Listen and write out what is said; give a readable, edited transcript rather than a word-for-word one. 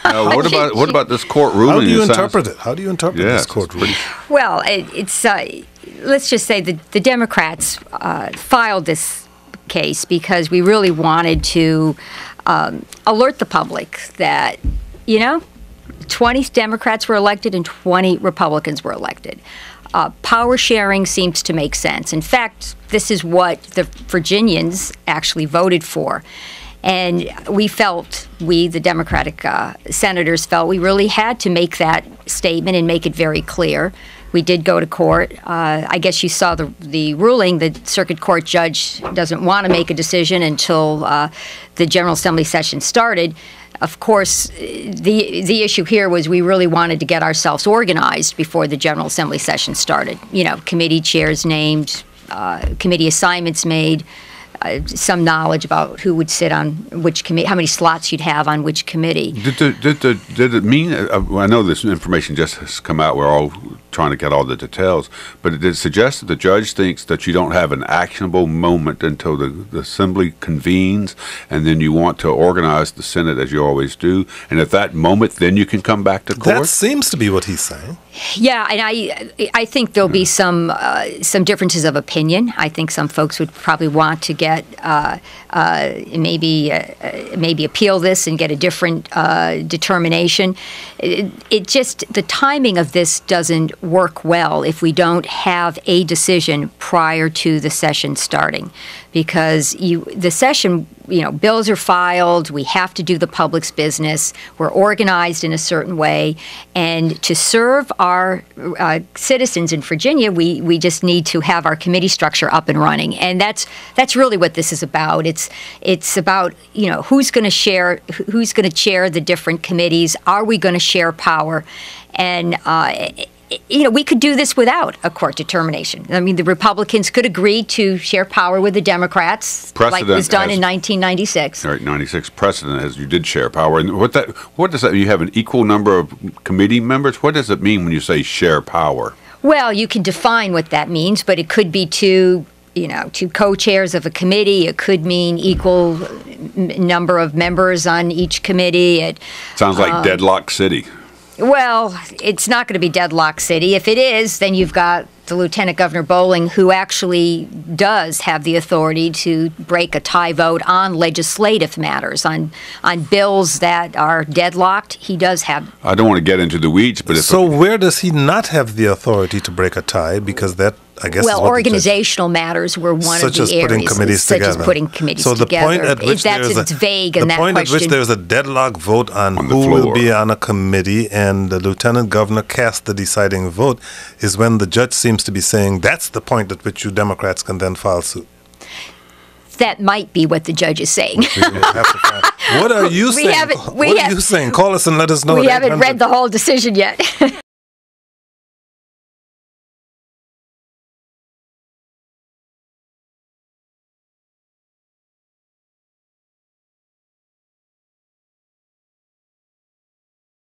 Now, what about this court ruling? How do you interpret it? How do you interpret this court ruling? Well, it's let's just say the Democrats filed this case because we really wanted to alert the public that, 20 Democrats were elected and 20 Republicans were elected. Power sharing seems to make sense. In fact, this is what the Virginians actually voted for. And the Democratic senators felt we really had to make that statement and make it very clear. We did go to court. I guess you saw the ruling. The circuit court judge doesn't want to make a decision until the General Assembly session started. Of course, the issue here was we really wanted to get ourselves organized before the General Assembly session started. Committee chairs named, committee assignments made, some knowledge about who would sit on which committee, how many slots you'd have on which committee. Did it mean? I know this information just has come out. We're all trying to get all the details, but it did suggest that the judge thinks that you don't have an actionable moment until the Assembly convenes, and then you want to organize the Senate as you always do, and at that moment, then you can come back to court. That seems to be what he's saying. Yeah, and I think there'll be some differences of opinion. I think some folks would probably want to get maybe appeal this and get a different determination. It just, the timing of this doesn't work well if we don't have a decision prior to the session starting, because the session, bills are filed, we have to do the public's business, we're organized in a certain way, and to serve our citizens in Virginia, we just need to have our committee structure up and running, and that's really what this is about. It's about who's going to chair the different committees. Are we going to share power? And we could do this without a court determination. I mean, the Republicans could agree to share power with the Democrats, like was done in 1996. Right, 96 precedent as you did share power. And what does that mean? You have an equal number of committee members? What does it mean when you say share power? Well, you can define what that means, but it could be two co-chairs of a committee. It could mean equal number of members on each committee. It sounds like deadlock city. Well, it's not going to be deadlock city. If it is, then you've got the Lieutenant Governor Bowling, who actually does have the authority to break a tie vote on legislative matters, on bills that are deadlocked. He does have. I don't want to get into the weeds, but where does he not have the authority to break a tie? Because that, I guess, well, organizational matters were one of the areas, putting committees such together. As putting committees together. So the point at which it's vague in that question. The point at which there's a deadlock vote on who will be on a committee, and the Lieutenant Governor casts the deciding vote, is when the judge seems to be saying that's the point at which you Democrats can then file suit. That might be what the judge is saying. What are you saying? What are you saying? Call us and let us know. We haven't read the whole decision yet.